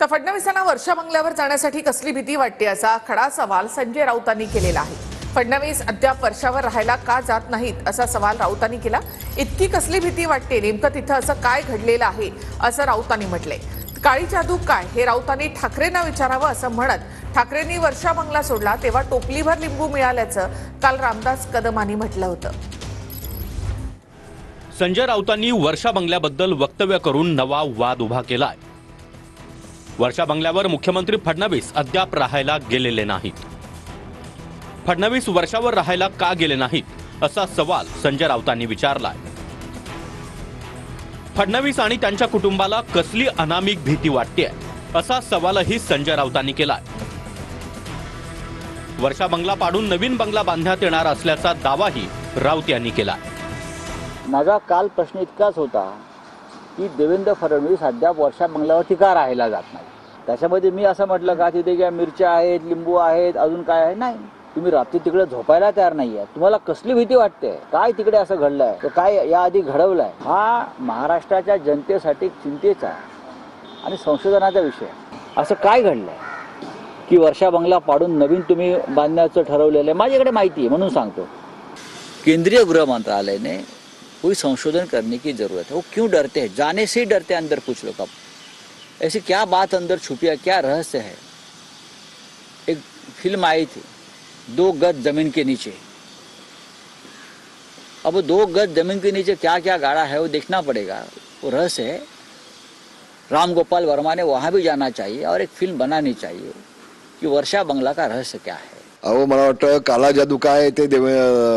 तर फडणवीसांना वर्षा बंगल्यावर जाण्यासाठी कसली भीती वाटते असा खडा सवाल संजय राऊतांनी केलेला आहे। फडणवीस अद्याप वर्षावर राहायला का जात नाहीत असा सवाल राऊतांनी केला। इतकी कसली भीती वाटते, नेमकं तिथं असं काय घडलेलं आहे असं राऊतांनी म्हटलंय। काळी जादू काय हे राऊतांनी ठाकरेंना विचारावं असं म्हणत ठाकरेंनी वर्षा बंगला सोडला तेव्हा टोपलीभर लिंबू मिळाल्याचं काल रामदास कदमांनी म्हटलं होतं। संजय राऊतांनी वर्षा बंगल्याबद्दल वक्तव्य करून नवा वाद उभा केलाय। वर्षा बंगल्यावर मुख्यमंत्री फडणवीस अद्याप राहायला गेलेले नाहीत। फडणवीस वर्षावर राहायला का गेले नाहीत असा सवाल संजय राऊतांनी विचारलाय। फडणवीस आणि त्यांच्या कुटुंबाला कसली अनामिक भीती वाटते असा सवालही संजय राऊतांनी केलाय। वर्षा बंगला पाडून नवीन बंगला बांधण्यात येणार असल्याचा दावाही राऊत यांनी केलाय। माझा काल प्रश्न इतकाच होता की देवेंद्र फडणवीस अद्याप वर्षा बंगल्यावरती का राहायला जात नाही। त्याच्यामध्ये मी असं म्हटलं का तिथे काय मिरच्या आहेत, लिंबू आहेत, अजून काय आहे? नाही, तुम्ही रात्री तिकडे झोपायला तयार नाहीये। तुम्हाला कसली भीती वाटते? काय तिकडे असं घडलंय, तर काय याआधी घडवलंय? हा महाराष्ट्राच्या जनतेसाठी चिंतेचा आणि संशोधनाचा विषय। असं काय घडलंय की वर्षा बंगला पाडून नवीन तुम्ही बांधण्याचं ठरवलेलं आहे? माझ्याकडे माहिती आहे म्हणून सांगतो। केंद्रीय गृह मंत्रालय ने कोई संशोधन करने की जरूरत है। वो क्यों डरते हैं? जाने से ही डरते हैं अंदर कुछ लोग। अब ऐसी क्या बात अंदर छुपी है, क्या रहस्य है? एक फिल्म आई थी 2 गज जमीन के नीचे। अब 2 गज जमीन के नीचे क्या क्या गाड़ा है वो देखना पड़ेगा, वो रहस्य है। राम गोपाल वर्मा ने वहाँ भी जाना चाहिए और एक फिल्म बनानी चाहिए कि वर्षा बंगला का रहस्य क्या है। अहो मला वाटतं काला जादू काय ते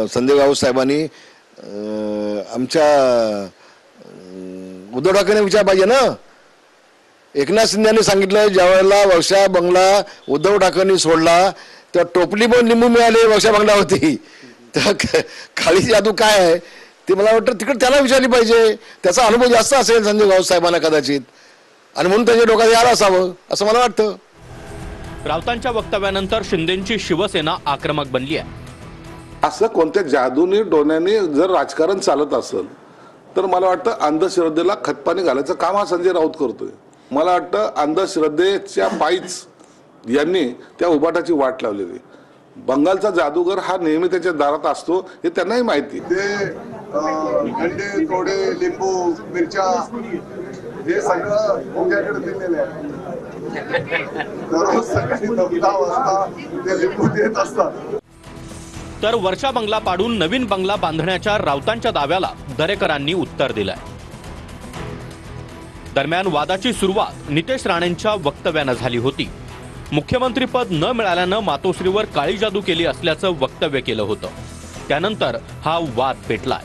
संजय राऊत साहेबांनी आमच्या उद्धव ठाकरेंना विचार पाहिजे ना। एकनाथ शिंदेने सांगितलं ज्यावेळेला वर्षा बंगला उद्धव ठाकरेंनी सोडला तर टोपली पण लिंबू मिळाले वर्षा बंगल्यावरती। तर काळी जादू काय आहे ते मला वाटतं तिकडे त्याला विचारली पाहिजे। त्याचा अनुभव जास्त असेल संजय राऊत साहेबांना कदाचित, आणि म्हणून त्याच्या डोक्यात यायला असावं असं मला वाटतं। राऊतांच्या वक्तव्यानंतर शिंदेची शिवसेना आक्रमक बनली आहे। असं कोणत्या जादूनी डोन्याने जर राजकारण चालत असेल तर मला वाटतं अंधश्रद्धेला खतपाणी घालायचं काम हा संजय राऊत करतोय। मला वाटतं अंधश्रद्धेच्या पायीच यांनी त्या उभाटाची वाट लावलेली। बंगालचा जादूगर हा नेहमी त्याच्या दारात असतो हे त्यांनाही माहिती। अंडे, थोडे लिंबू, मिरच्या हे सगळं भोग्याकडे दिलेलं आहे। दररोज सकाळी 10 वाजता ते लिंबू देत असतात। तर वर्षा बंगला पाडून नवीन बंगला बांधण्याच्या राऊतांच्या दाव्याला दरेकरांनी उत्तर दिलंय। दरम्यान वादाची सुरुवात नितेश राणेंच्या वक्तव्यानं झाली होती। मुख्यमंत्रीपद न मिळाल्यानं मातोश्रीवर काळी जादू केली असल्याचं वक्तव्य केलं होतं। त्यानंतर हा वाद पेटलाय।